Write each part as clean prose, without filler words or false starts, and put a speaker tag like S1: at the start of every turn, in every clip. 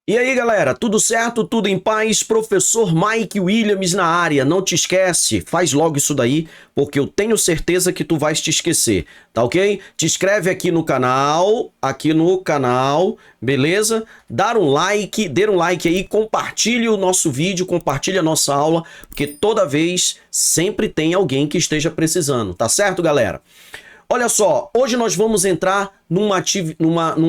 S1: E aí, galera, tudo certo? Tudo em paz? Professor Mike Williams na área. Não te esquece, faz logo isso daí, porque eu tenho certeza que tu vais te esquecer, tá ok? Te inscreve aqui no canal, beleza? Dê um like aí, compartilhe o nosso vídeo, compartilhe a nossa aula, porque toda vez sempre tem alguém que esteja precisando, tá certo, galera? Olha só, hoje nós vamos entrar num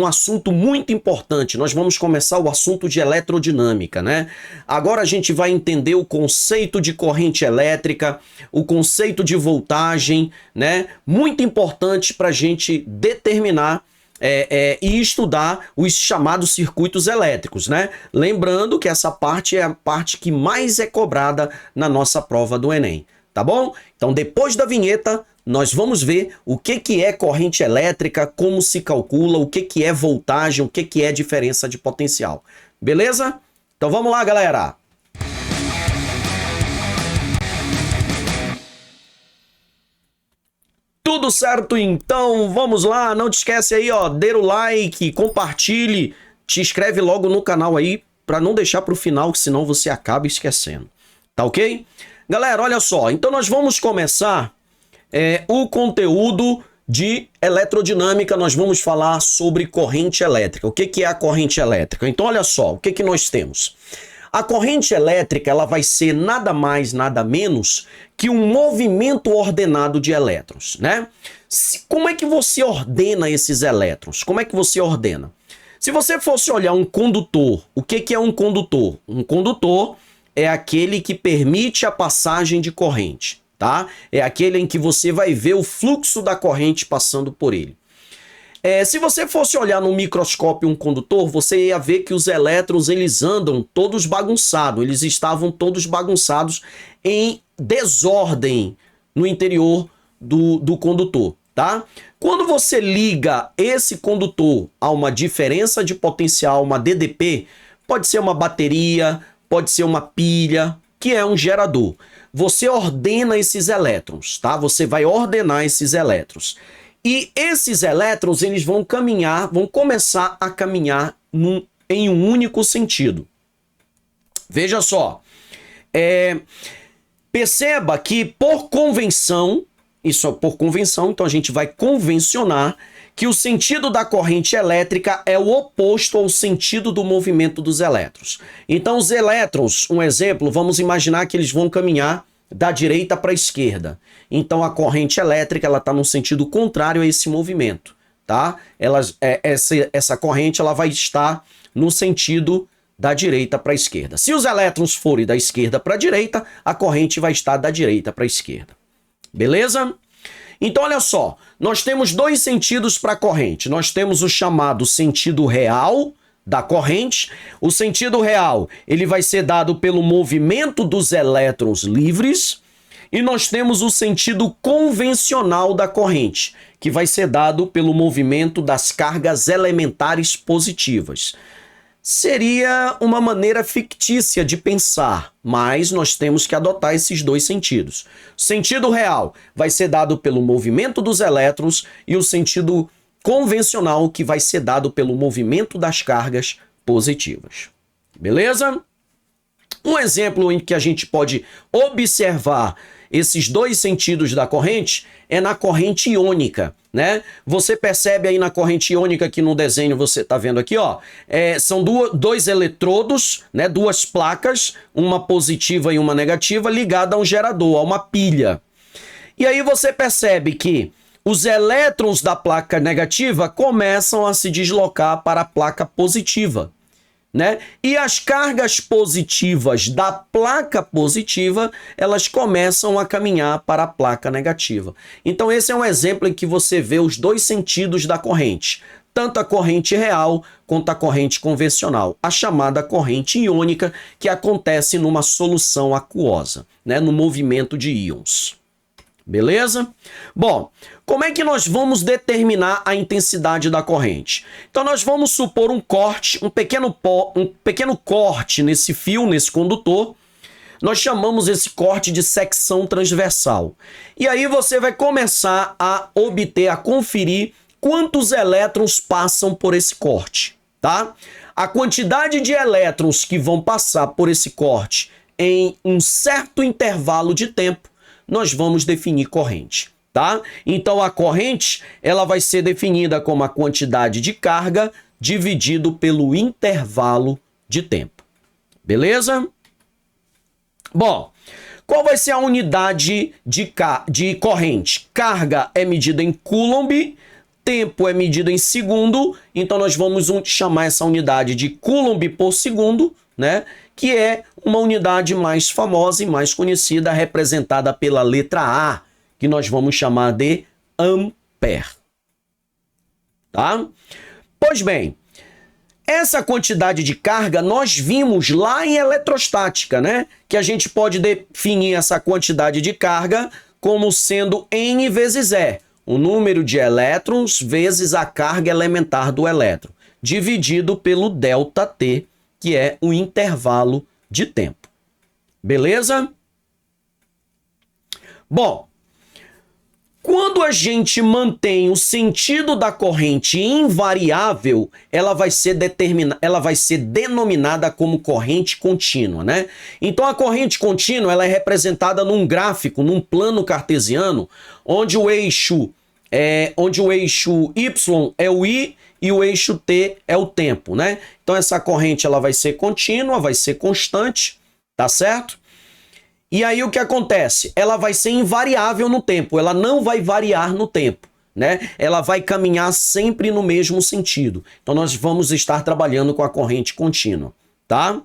S1: assunto muito importante. Nós vamos começar o assunto de eletrodinâmica, né? Agora a gente vai entender o conceito de corrente elétrica, o conceito de voltagem, né? Muito importante para a gente determinar e estudar os chamados circuitos elétricos, né? Lembrando que essa parte é a parte que mais é cobrada na nossa prova do Enem, tá bom? Então, depois da vinheta, nós vamos ver o que é corrente elétrica, como se calcula, o que é voltagem, o que é diferença de potencial. Beleza? Então vamos lá, galera! Tudo certo, então? Vamos lá! Não te esquece aí, ó, dê o like, compartilhe, te inscreve logo no canal aí, para não deixar para o final, que senão você acaba esquecendo. Tá ok? Galera, olha só, então nós vamos começar o conteúdo de eletrodinâmica. Nós vamos falar sobre corrente elétrica. O que é a corrente elétrica? Então, olha só, o que nós temos? A corrente elétrica, ela vai ser nada mais, nada menos que um movimento ordenado de elétrons, né? Como é que você ordena esses elétrons? Como é que você ordena? Se você fosse olhar um condutor, o que é um condutor? Um condutor é aquele que permite a passagem de corrente, tá? É aquele em que você vai ver o fluxo da corrente passando por ele. Se você fosse olhar no microscópio um condutor, você ia ver que os elétrons, eles andam todos bagunçados, eles estavam todos bagunçados em desordem no interior do condutor, tá? Quando você liga esse condutor a uma diferença de potencial, uma DDP, pode ser uma bateria, pode ser uma pilha, que é um gerador. Você ordena esses elétrons, tá? Você vai ordenar esses elétrons. E esses elétrons, eles vão começar a caminhar em um único sentido. Veja só, perceba que por convenção, então a gente vai convencionar que o sentido da corrente elétrica é o oposto ao sentido do movimento dos elétrons. Então os elétrons, um exemplo, vamos imaginar que eles vão caminhar da direita para a esquerda. Então a corrente elétrica, ela está no sentido contrário a esse movimento, tá? Essa corrente, ela vai estar no sentido da direita para a esquerda. Se os elétrons forem da esquerda para a direita, a corrente vai estar da direita para a esquerda. Beleza? Então, olha só, nós temos dois sentidos para a corrente. Nós temos o chamado sentido real da corrente. O sentido real, ele vai ser dado pelo movimento dos elétrons livres. E nós temos o sentido convencional da corrente, que vai ser dado pelo movimento das cargas elementares positivas. Seria uma maneira fictícia de pensar, mas nós temos que adotar esses dois sentidos. O sentido real vai ser dado pelo movimento dos elétrons e o sentido convencional que vai ser dado pelo movimento das cargas positivas. Beleza? Um exemplo em que a gente pode observar esses dois sentidos da corrente é na corrente iônica, né? Você percebe aí na corrente iônica que no desenho você tá vendo aqui, ó, são dois eletrodos, né? Duas placas, uma positiva e uma negativa, ligada a um gerador, a uma pilha. E aí você percebe que os elétrons da placa negativa começam a se deslocar para a placa positiva, né? E as cargas positivas da placa positiva, elas começam a caminhar para a placa negativa. Então esse é um exemplo em que você vê os dois sentidos da corrente, tanto a corrente real quanto a corrente convencional, a chamada corrente iônica, que acontece numa solução aquosa, né? No movimento de íons. Beleza? Bom, como é que nós vamos determinar a intensidade da corrente? Então nós vamos supor um corte, um pequeno corte nesse fio, nesse condutor. Nós chamamos esse corte de secção transversal. E aí você vai começar a conferir quantos elétrons passam por esse corte, tá? a quantidade de elétrons que vão passar por esse corte em um certo intervalo de tempo, nós vamos definir corrente, tá? Então a corrente, ela vai ser definida como a quantidade de carga dividido pelo intervalo de tempo. Beleza? Bom, qual vai ser a unidade de corrente? Carga é medida em Coulomb, tempo é medido em segundo, então nós vamos chamar essa unidade de Coulomb por segundo, né? Que é uma unidade mais famosa e mais conhecida, representada pela letra A, que nós vamos chamar de ampere. Tá? Pois bem, essa quantidade de carga nós vimos lá em eletrostática, né? Que a gente pode definir essa quantidade de carga como sendo N vezes E, o número de elétrons vezes a carga elementar do elétron, dividido pelo ΔT, que é o intervalo de tempo. Beleza? Bom, quando a gente mantém o sentido da corrente invariável, ela vai ser denominada como corrente contínua, né? Então a corrente contínua, ela é representada num gráfico, num plano cartesiano, onde o eixo Y é o I e o eixo T é o tempo, né? Então essa corrente, ela vai ser contínua, vai ser constante, tá certo? E aí o que acontece? Ela vai ser invariável no tempo, ela não vai variar no tempo, né? Ela vai caminhar sempre no mesmo sentido. Então nós vamos estar trabalhando com a corrente contínua, tá?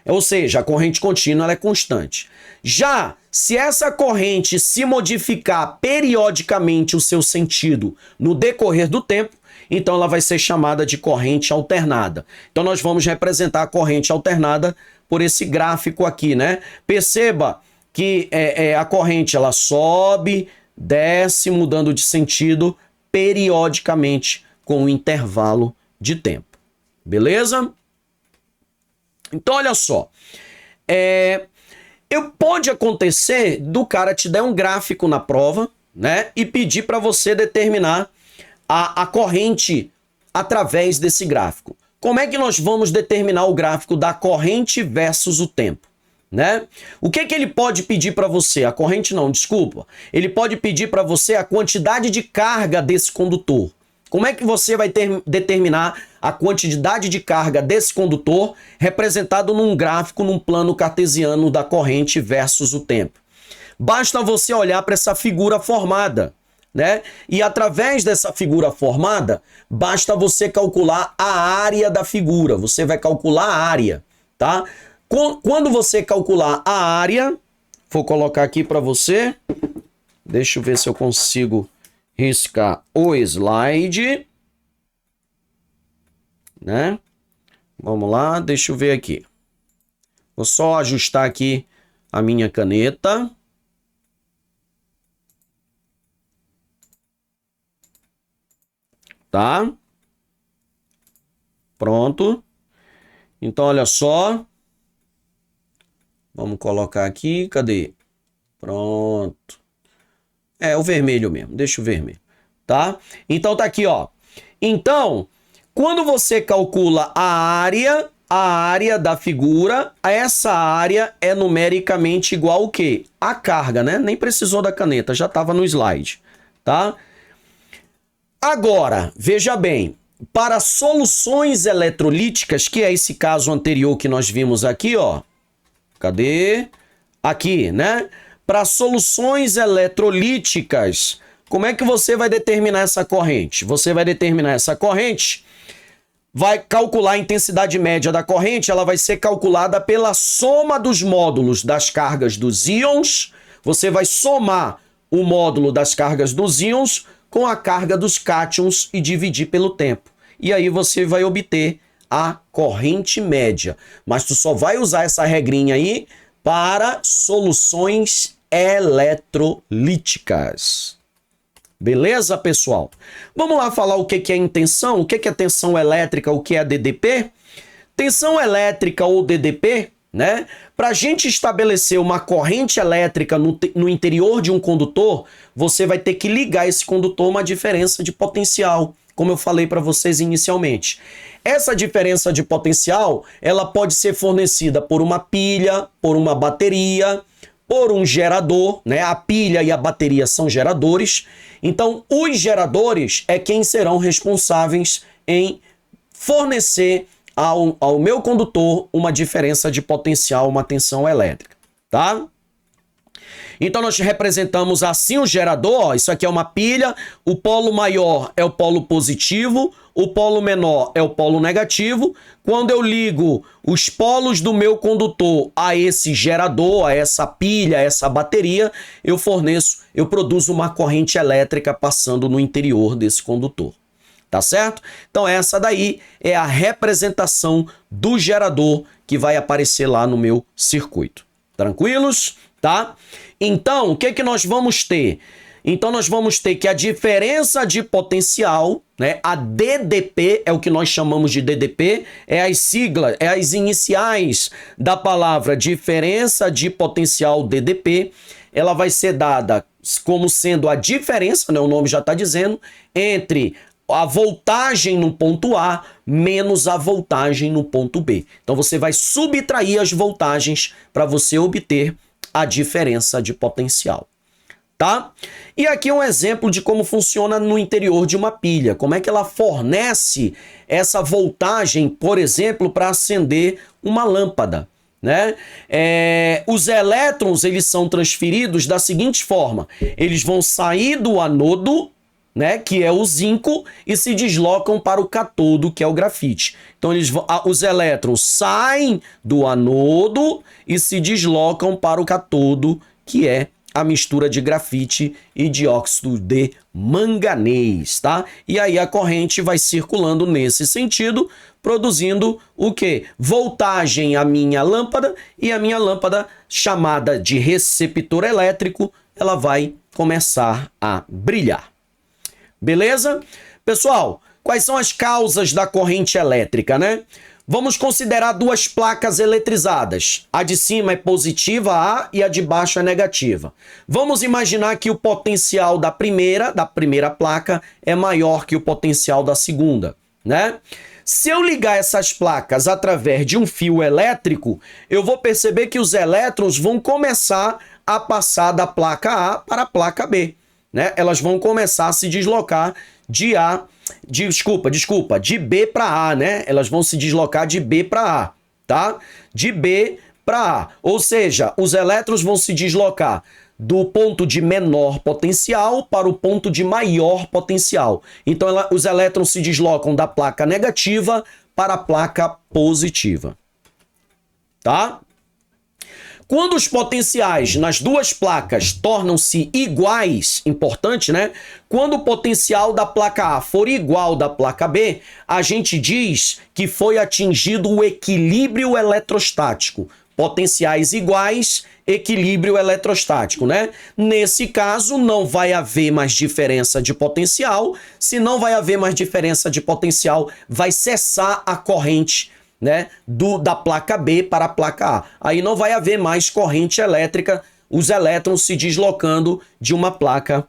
S1: Ou seja, a corrente contínua, ela é constante. Já se essa corrente se modificar periodicamente o seu sentido no decorrer do tempo, então ela vai ser chamada de corrente alternada. Então nós vamos representar a corrente alternada por esse gráfico aqui, né? Perceba que a corrente, ela sobe, desce, mudando de sentido periodicamente com um intervalo de tempo. Beleza? Então, olha só. Pode acontecer do cara te dar um gráfico na prova, né? E pedir para você determinar a corrente através desse gráfico. Como é que nós vamos determinar o gráfico da corrente versus o tempo, né? O que ele pode pedir para você? A corrente não, desculpa. Ele pode pedir para você a quantidade de carga desse condutor. Como é que você vai determinar a quantidade de carga desse condutor representado num gráfico, num plano cartesiano da corrente versus o tempo? Basta você olhar para essa figura formada, né? E através dessa figura formada, basta você calcular a área da figura. Você vai calcular a área, tá? Quando você calcular a área, vou colocar aqui para você. Deixa eu ver se eu consigo riscar o slide, né? Vamos lá, deixa eu ver aqui. Vou só ajustar aqui a minha caneta. Tá? Pronto. Então, olha só. Vamos colocar aqui. Cadê? Pronto. É o vermelho mesmo. Deixa o vermelho. Tá? Então, tá aqui, ó. Então, quando você calcula a área da figura, essa área é numericamente igual ao quê? A carga, né? Nem precisou da caneta, já estava no slide. Tá? Agora, veja bem, para soluções eletrolíticas, que é esse caso anterior que nós vimos aqui, ó. Cadê? Aqui, né? Para soluções eletrolíticas, como é que você vai determinar essa corrente? Você vai determinar essa corrente, vai calcular a intensidade média da corrente, ela vai ser calculada pela soma dos módulos das cargas dos íons. Você vai somar o módulo das cargas dos íons com a carga dos cátions e dividir pelo tempo. E aí você vai obter a corrente média. Mas tu só vai usar essa regrinha aí para soluções eletrolíticas. Beleza, pessoal? Vamos lá falar o que é intenção, o que é tensão elétrica, o que é DDP? Tensão elétrica ou DDP, né? Para a gente estabelecer uma corrente elétrica no interior de um condutor, você vai ter que ligar esse condutor a uma diferença de potencial, como eu falei para vocês inicialmente. Essa diferença de potencial, ela pode ser fornecida por uma pilha, por uma bateria, por um gerador, né? A pilha e a bateria são geradores. Então, os geradores é quem serão responsáveis em fornecer ao meu condutor uma diferença de potencial, uma tensão elétrica, tá? Então nós representamos assim o gerador, ó, isso aqui é uma pilha, o polo maior é o polo positivo, o polo menor é o polo negativo. Quando eu ligo os polos do meu condutor a esse gerador, a essa pilha, a essa bateria, eu produzo uma corrente elétrica passando no interior desse condutor. Tá certo? Então essa daí é a representação do gerador que vai aparecer lá no meu circuito. Tranquilos? Tá? Então, o que que nós vamos ter? Então nós vamos ter que a diferença de potencial, né? A DDP é o que nós chamamos de DDP, é as siglas, é as iniciais da palavra diferença de potencial DDP. Ela vai ser dada como sendo a diferença, né? O nome já está dizendo, entre a voltagem no ponto A menos a voltagem no ponto B. Então você vai subtrair as voltagens para você obter a diferença de potencial, tá? E aqui um exemplo de como funciona no interior de uma pilha, como é que ela fornece essa voltagem, por exemplo, para acender uma lâmpada, né? Os elétrons, eles são transferidos da seguinte forma, eles vão sair do anodo, né, que é o zinco, e se deslocam para o catodo, que é o grafite. Então os elétrons saem do anodo e se deslocam para o catodo, que é a mistura de grafite e dióxido de manganês, tá? E aí a corrente vai circulando nesse sentido, produzindo o quê? Voltagem à minha lâmpada, e a minha lâmpada, chamada de receptor elétrico, ela vai começar a brilhar. Beleza? Pessoal, quais são as causas da corrente elétrica, né? Vamos considerar duas placas eletrizadas. A de cima é positiva, A, e a de baixo é negativa. Vamos imaginar que o potencial da primeira placa é maior que o potencial da segunda, né? Se eu ligar essas placas através de um fio elétrico, eu vou perceber que os elétrons vão começar a passar da placa A para a placa B. Né? Elas vão começar a se deslocar de B para A, né? Elas vão se deslocar de B para A, tá? De B para A. Ou seja, os elétrons vão se deslocar do ponto de menor potencial para o ponto de maior potencial. Então, os elétrons se deslocam da placa negativa para a placa positiva, tá? Quando os potenciais nas duas placas tornam-se iguais, importante, né? Quando o potencial da placa A for igual da placa B, a gente diz que foi atingido o equilíbrio eletrostático. Potenciais iguais, equilíbrio eletrostático, né? Nesse caso, não vai haver mais diferença de potencial. Se não vai haver mais diferença de potencial, vai cessar a corrente, né, da placa B para a placa A. Aí não vai haver mais corrente elétrica, os elétrons se deslocando de uma placa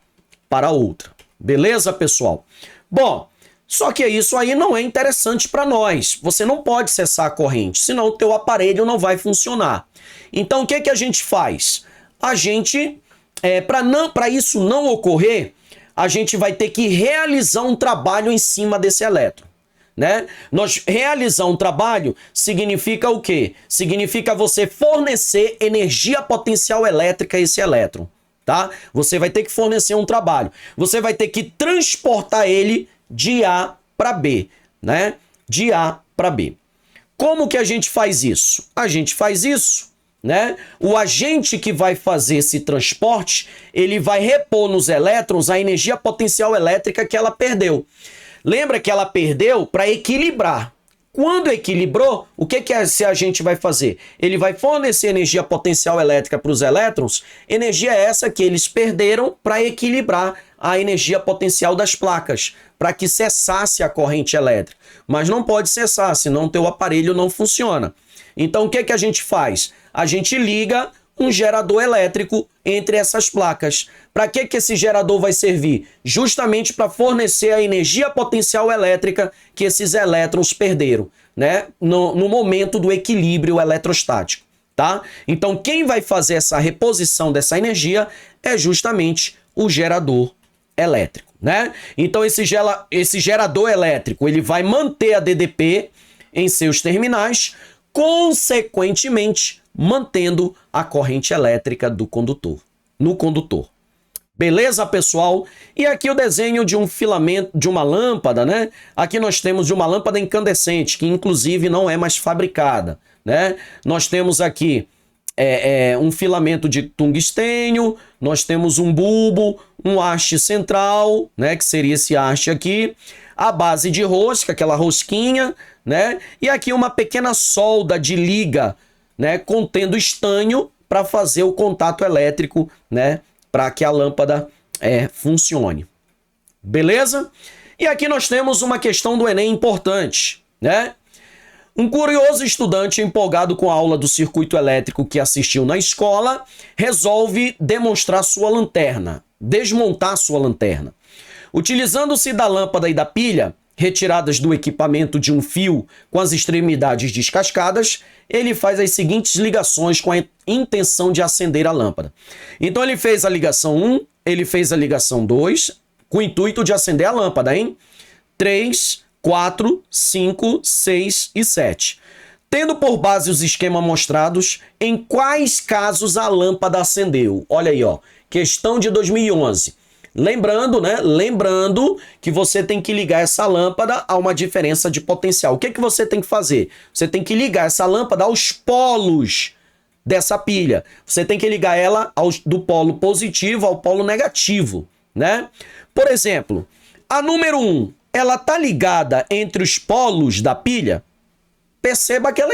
S1: para outra. Beleza, pessoal? Bom, só que isso aí não é interessante para nós. Você não pode cessar a corrente, senão o teu aparelho não vai funcionar. Então, o que que a gente faz? A gente, para isso não ocorrer, a gente vai ter que realizar um trabalho em cima desse elétron. Né? Nós realizar um trabalho significa o quê? Significa você fornecer energia potencial elétrica a esse elétron, tá? Você vai ter que fornecer um trabalho. Você vai ter que transportar ele de A para B, né? De A para B. Como que a gente faz isso? A gente faz isso, né? O agente que vai fazer esse transporte, ele vai repor nos elétrons a energia potencial elétrica que ela perdeu. Lembra que ela perdeu para equilibrar. Quando equilibrou, o que esse agente vai fazer? Ele vai fornecer energia potencial elétrica para os elétrons, energia essa que eles perderam para equilibrar a energia potencial das placas, para que cessasse a corrente elétrica. Mas não pode cessar, senão o teu aparelho não funciona. Então o que a gente faz? A gente liga um gerador elétrico entre essas placas. Para que esse gerador vai servir? Justamente para fornecer a energia potencial elétrica que esses elétrons perderam, né? No momento do equilíbrio eletrostático, tá? Então, quem vai fazer essa reposição dessa energia é justamente o gerador elétrico, né? Então, esse gerador elétrico, ele vai manter a DDP em seus terminais, consequentemente, mantendo a corrente elétrica no condutor. Beleza, pessoal? E aqui o desenho de um filamento, de uma lâmpada, né? Aqui nós temos uma lâmpada incandescente, que inclusive não é mais fabricada, né? Nós temos aqui um filamento de tungstênio, nós temos um bulbo, um haste central, né? Que seria esse haste aqui, a base de rosca, aquela rosquinha, né? E aqui uma pequena solda de liga, né, contendo estanho para fazer o contato elétrico, né, para que a lâmpada funcione. Beleza? E aqui nós temos uma questão do Enem importante, né? Um curioso estudante empolgado com a aula do circuito elétrico que assistiu na escola resolve desmontar sua lanterna. Utilizando-se da lâmpada e da pilha, retiradas do equipamento de um fio com as extremidades descascadas, ele faz as seguintes ligações com a intenção de acender a lâmpada. Então ele fez a ligação 1, ele fez a ligação 2, com o intuito de acender a lâmpada, hein? 3, 4, 5, 6 e 7. Tendo por base os esquemas mostrados, em quais casos a lâmpada acendeu? Olha aí, ó, questão de 2011. Lembrando, né? Lembrando que você tem que ligar essa lâmpada a uma diferença de potencial. O que que você tem que fazer? Você tem que ligar essa lâmpada aos polos dessa pilha. Você tem que ligar ela do polo positivo ao polo negativo, né? Por exemplo, a número 1, ela tá ligada entre os polos da pilha? Perceba que ela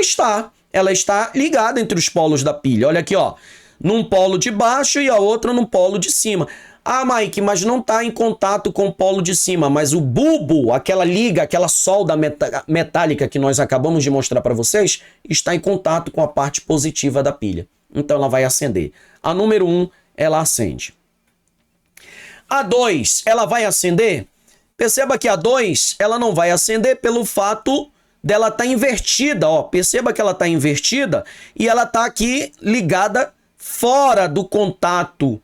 S1: está ligada entre os polos da pilha. Olha aqui, ó, num polo de baixo e a outra num polo de cima. Ah, Mike, mas não está em contato com o polo de cima, mas o bulbo, aquela liga, aquela solda metálica que nós acabamos de mostrar para vocês, está em contato com a parte positiva da pilha. Então ela vai acender. A número 1, ela acende. A 2, ela vai acender? Perceba que a 2, ela não vai acender pelo fato dela estar invertida, ó. Perceba que ela está invertida e ela está aqui ligada fora do contato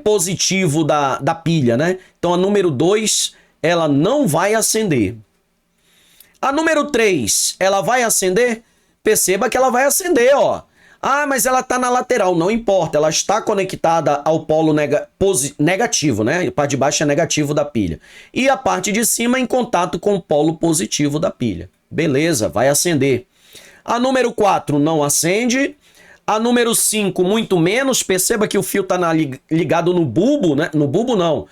S1: positivo da pilha, né? Então a número 2, ela não vai acender. A número 3, ela vai acender? Perceba que ela vai acender, ó. Ah, mas ela está na lateral, não importa, ela está conectada ao polo negativo, né? A parte de baixo é negativo da pilha. E a parte de cima em contato com o polo positivo da pilha. Beleza, vai acender. A número 4 não acende. A número 5, muito menos. Perceba que o fio está ligado no bulbo, né? No bulbo não,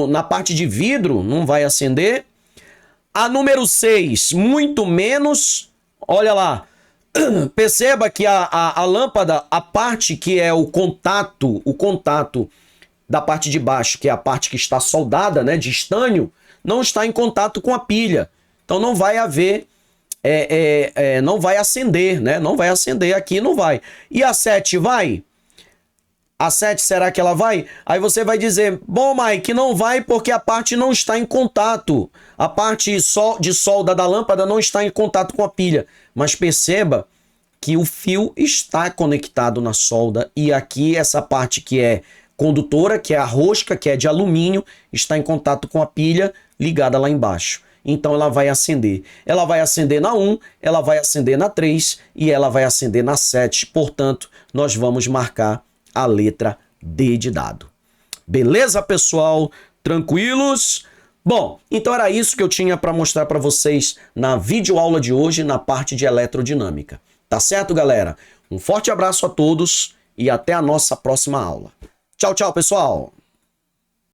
S1: na parte de vidro, não vai acender. A número 6, muito menos. Olha lá, perceba que a lâmpada, a parte que é o contato da parte de baixo, que é a parte que está soldada, né, de estânio, não está em contato com a pilha. Então não vai haver... não vai acender, né? Não vai acender aqui, não vai. E a 7 vai? A 7, será que ela vai? Aí você vai dizer, bom, Mike, não vai porque a parte não está em contato. A parte de solda da lâmpada não está em contato com a pilha. Mas perceba que o fio está conectado na solda e aqui essa parte que é condutora, que é a rosca, que é de alumínio, está em contato com a pilha ligada lá embaixo. Então ela vai acender. Ela vai acender na 1, ela vai acender na 3 e ela vai acender na 7. Portanto, nós vamos marcar a letra D de dado. Beleza, pessoal? Tranquilos? Bom, então era isso que eu tinha para mostrar para vocês na videoaula de hoje na parte de eletrodinâmica. Tá certo, galera? Um forte abraço a todos e até a nossa próxima aula. Tchau, tchau, pessoal!